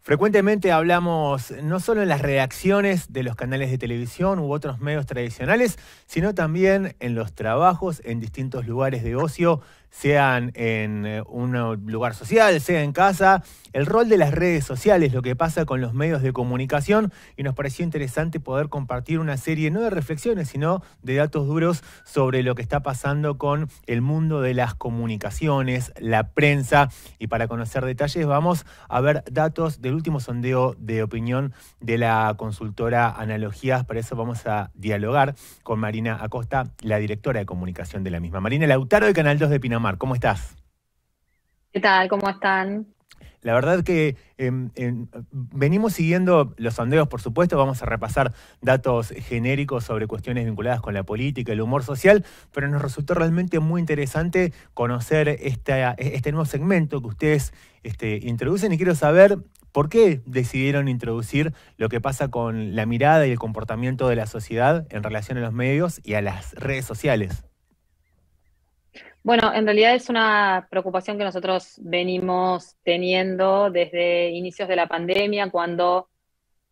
Frecuentemente hablamos no solo en las redacciones de los canales de televisión u otros medios tradicionales, sino también en los trabajos, en distintos lugares de ocio, sean en un lugar social, sea en casa, el rol de las redes sociales, lo que pasa con los medios de comunicación, y nos pareció interesante poder compartir una serie no de reflexiones, sino de datos duros sobre lo que está pasando con el mundo de las comunicaciones, la prensa, y para conocer detalles vamos a ver datos del último sondeo de opinión de la consultora Analogías. Para eso vamos a dialogar con Marina Acosta, la directora de comunicación de la misma. Marina Lautaro de Canal 2 de Pinamar, ¿cómo estás? ¿Qué tal? ¿Cómo están? La verdad que venimos siguiendo los sondeos, por supuesto, vamos a repasar datos genéricos sobre cuestiones vinculadas con la política, el humor social, pero nos resultó realmente muy interesante conocer este nuevo segmento que ustedes introducen, y quiero saber por qué decidieron introducir lo que pasa con la mirada y el comportamiento de la sociedad en relación a los medios y a las redes sociales. Bueno, en realidad es una preocupación que nosotros venimos teniendo desde inicios de la pandemia, cuando,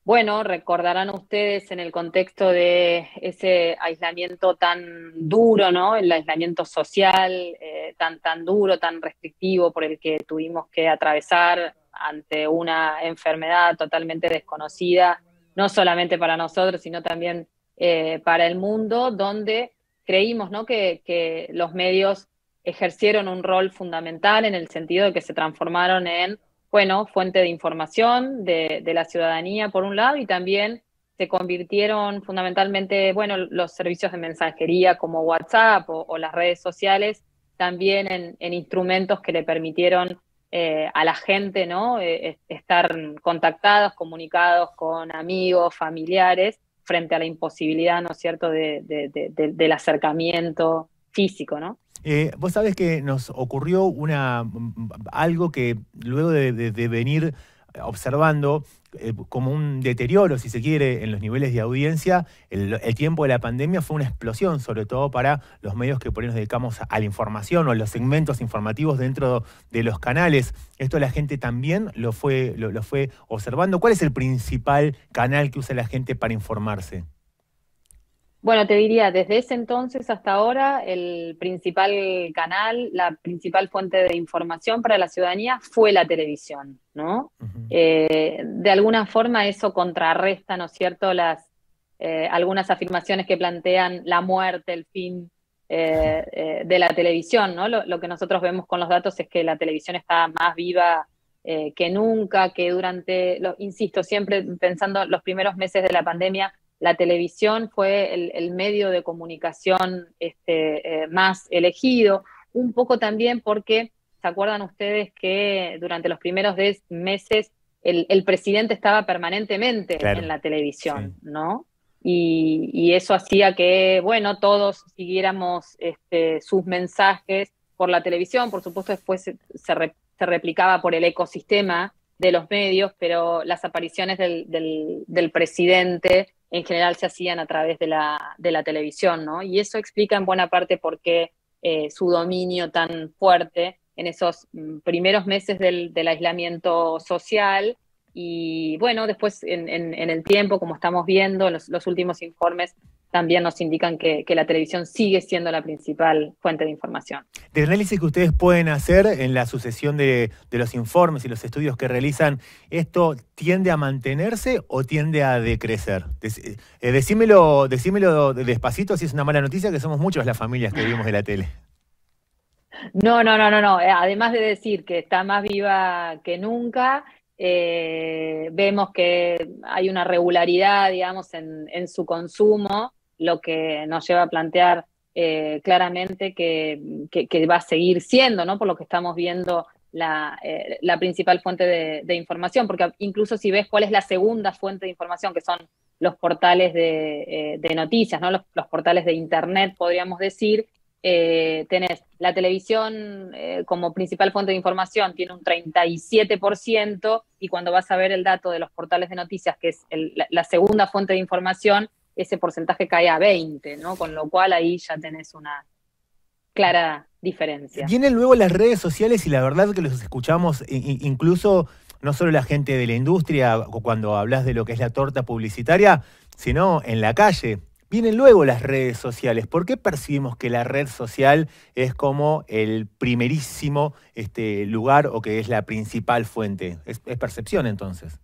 bueno, recordarán ustedes en el contexto de ese aislamiento tan duro, ¿no? El aislamiento social tan duro, tan restrictivo por el que tuvimos que atravesar ante una enfermedad totalmente desconocida, no solamente para nosotros, sino también para el mundo, donde creímos, ¿no?, que los medios ejercieron un rol fundamental en el sentido de que se transformaron en, bueno, fuente de información de la ciudadanía por un lado, y también se convirtieron fundamentalmente, bueno, los servicios de mensajería como WhatsApp o las redes sociales también en instrumentos que le permitieron a la gente, ¿no?, estar contactados, comunicados con amigos, familiares, frente a la imposibilidad, ¿no es cierto?, del acercamiento físico, ¿no? Vos sabés que nos ocurrió algo que luego de venir observando como un deterioro, si se quiere, en los niveles de audiencia, el tiempo de la pandemia fue una explosión, sobre todo para los medios que por ahí nos dedicamos a la información o a los segmentos informativos dentro de los canales. Esto la gente también lo fue observando. ¿Cuál es el principal canal que usa la gente para informarse? Bueno, te diría, desde ese entonces hasta ahora, el principal canal, la principal fuente de información para la ciudadanía fue la televisión, ¿no? Uh-huh. De alguna forma eso contrarresta, ¿no es cierto?, algunas afirmaciones que plantean la muerte, el fin de la televisión, ¿no? Lo que nosotros vemos con los datos es que la televisión está más viva que nunca, que insisto, siempre pensando los primeros meses de la pandemia, la televisión fue el medio de comunicación más elegido, un poco también porque, ¿se acuerdan ustedes que durante los primeros meses el presidente estaba permanentemente en la televisión, sí, ¿no? Y eso hacía que, bueno, todos siguiéramos sus mensajes por la televisión. Por supuesto, después se replicaba por el ecosistema de los medios, pero las apariciones del presidente en general se hacían a través de la televisión, ¿no? Y eso explica en buena parte por qué su dominio tan fuerte en esos primeros meses del aislamiento social. Y bueno, después en el tiempo, como estamos viendo, los últimos informes también nos indican que la televisión sigue siendo la principal fuente de información. Del análisis que ustedes pueden hacer en la sucesión de los informes y los estudios que realizan, ¿esto tiende a mantenerse o tiende a decrecer? Decímelo despacito, si es una mala noticia, que somos muchos las familias que vivimos de la tele. No. Además de decir que está más viva que nunca, vemos que hay una regularidad, digamos, en su consumo, lo que nos lleva a plantear claramente que va a seguir siendo, ¿no?, por lo que estamos viendo, la principal fuente de información, porque incluso si ves cuál es la segunda fuente de información, que son los portales de noticias, ¿no?, los portales de internet, podríamos decir, tenés la televisión como principal fuente de información, tiene un 37%, y cuando vas a ver el dato de los portales de noticias, que es la segunda fuente de información, ese porcentaje cae a 20%, ¿no? Con lo cual ahí ya tenés una clara diferencia. Vienen luego las redes sociales y la verdad que los escuchamos incluso no solo la gente de la industria, cuando hablas de lo que es la torta publicitaria, sino en la calle. Vienen luego las redes sociales. ¿Por qué percibimos que la red social es como el primerísimo lugar o que es la principal fuente? ¿Es percepción entonces?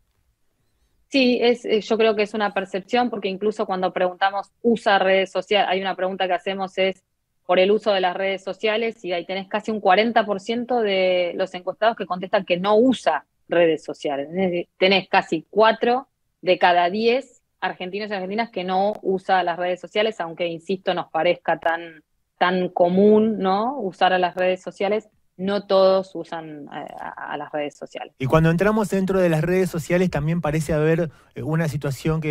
Sí, yo creo que es una percepción, porque incluso cuando preguntamos, ¿usa redes sociales? Hay una pregunta que hacemos es por el uso de las redes sociales, y ahí tenés casi un 40% de los encuestados que contestan que no usa redes sociales. Es decir, tenés casi 4 de cada 10 argentinos y argentinas que no usa las redes sociales, aunque, insisto, nos parezca tan común, ¿no?, usar a las redes sociales. No todos usan a las redes sociales. Y cuando entramos dentro de las redes sociales también parece haber una situación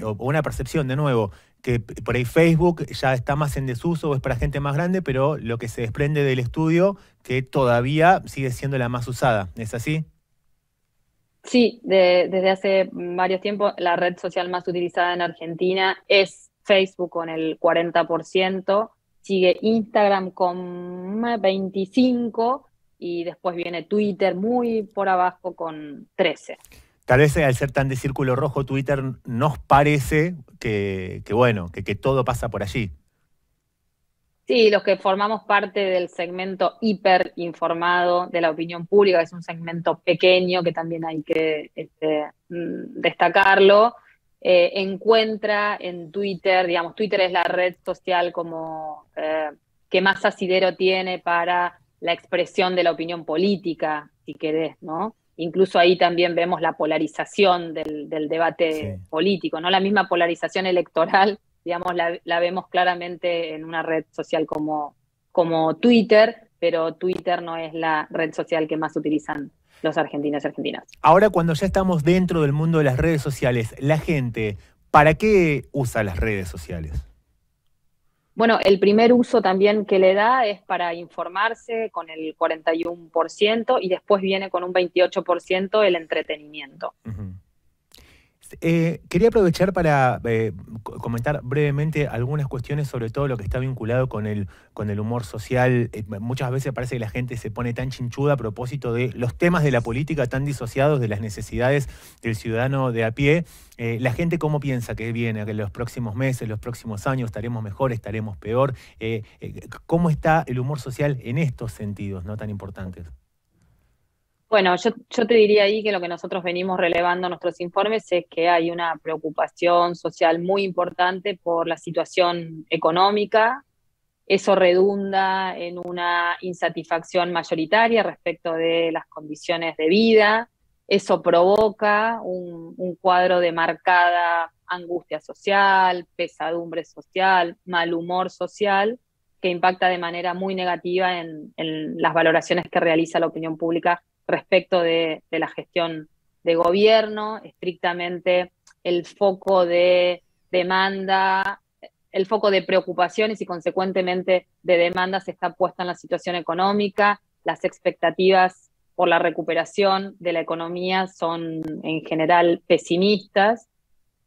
o una percepción, de nuevo, que por ahí Facebook ya está más en desuso o es para gente más grande, pero lo que se desprende del estudio que todavía sigue siendo la más usada. ¿Es así? Sí, desde hace varios tiempos la red social más utilizada en Argentina es Facebook con el 40%, sigue Instagram con 25% y después viene Twitter muy por abajo con 13%. Tal vez al ser tan de círculo rojo Twitter nos parece que todo pasa por allí. Sí, los que formamos parte del segmento hiperinformado de la opinión pública, es un segmento pequeño que también hay que destacarlo, encuentra en Twitter, digamos, Twitter es la red social como que más asidero tiene para la expresión de la opinión política, si querés, ¿no? Incluso ahí también vemos la polarización del debate político, ¿no? La misma polarización electoral, digamos, la vemos claramente en una red social como Twitter, pero Twitter no es la red social que más utilizan los argentinos y argentinas. Ahora, cuando ya estamos dentro del mundo de las redes sociales, la gente, ¿para qué usa las redes sociales? Bueno, el primer uso también que le da es para informarse con el 41% y después viene con un 28% el entretenimiento. Uh-huh. Quería aprovechar para comentar brevemente algunas cuestiones, sobre todo lo que está vinculado con el humor social. Muchas veces parece que la gente se pone tan chinchuda a propósito de los temas de la política tan disociados de las necesidades del ciudadano de a pie. La gente, ¿cómo piensa que viene? Que en los próximos meses, los próximos años estaremos mejor, estaremos peor. ¿Cómo está el humor social en estos sentidos, no tan importantes? Bueno, yo te diría ahí que lo que nosotros venimos relevando en nuestros informes es que hay una preocupación social muy importante por la situación económica. Eso redunda en una insatisfacción mayoritaria respecto de las condiciones de vida. Eso provoca un cuadro de marcada angustia social, pesadumbre social, mal humor social, que impacta de manera muy negativa en las valoraciones que realiza la opinión pública respecto de la gestión de gobierno. Estrictamente el foco de demanda, el foco de preocupaciones y consecuentemente de demandas está puesto en la situación económica. Las expectativas por la recuperación de la economía son en general pesimistas.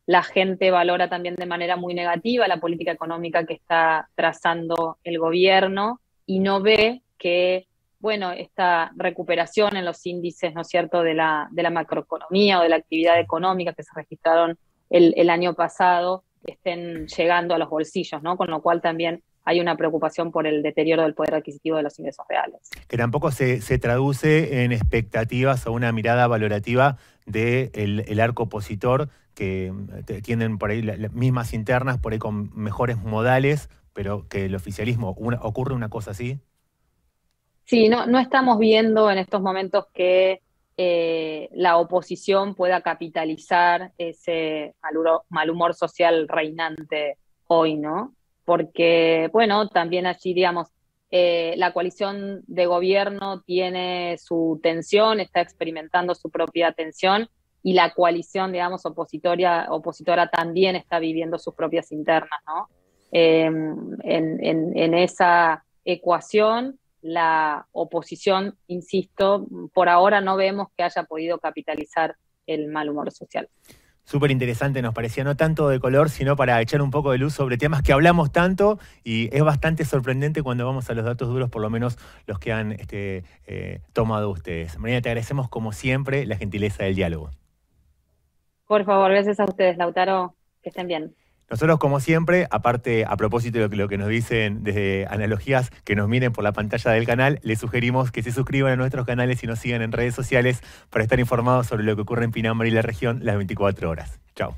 La gente valora también de manera muy negativa la política económica que está trazando el gobierno y no ve que, bueno, esta recuperación en los índices, ¿no es cierto?, de la macroeconomía o de la actividad económica que se registraron el año pasado, estén llegando a los bolsillos, ¿no? Con lo cual también hay una preocupación por el deterioro del poder adquisitivo de los ingresos reales. Que tampoco se traduce en expectativas o una mirada valorativa del arco opositor, que tienen por ahí las mismas internas, por ahí con mejores modales, pero que el oficialismo, ¿ocurre una cosa así? Sí, no estamos viendo en estos momentos que la oposición pueda capitalizar ese mal humor social reinante hoy, ¿no? Porque, bueno, también allí, digamos, la coalición de gobierno tiene su tensión, está experimentando su propia tensión, y la coalición, digamos, opositora también está viviendo sus propias internas, ¿no? En esa ecuación, la oposición, insisto, por ahora no vemos que haya podido capitalizar el mal humor social. Súper interesante, nos parecía, no tanto de color, sino para echar un poco de luz sobre temas que hablamos tanto, y es bastante sorprendente cuando vamos a los datos duros, por lo menos los que han tomado ustedes. Mariana, te agradecemos como siempre la gentileza del diálogo. Por favor, gracias a ustedes, Lautaro, que estén bien. Nosotros, como siempre, aparte, a propósito de lo que nos dicen desde Analogías, que nos miren por la pantalla del canal, les sugerimos que se suscriban a nuestros canales y nos sigan en redes sociales para estar informados sobre lo que ocurre en Pinamar y la región las 24 horas. Chao.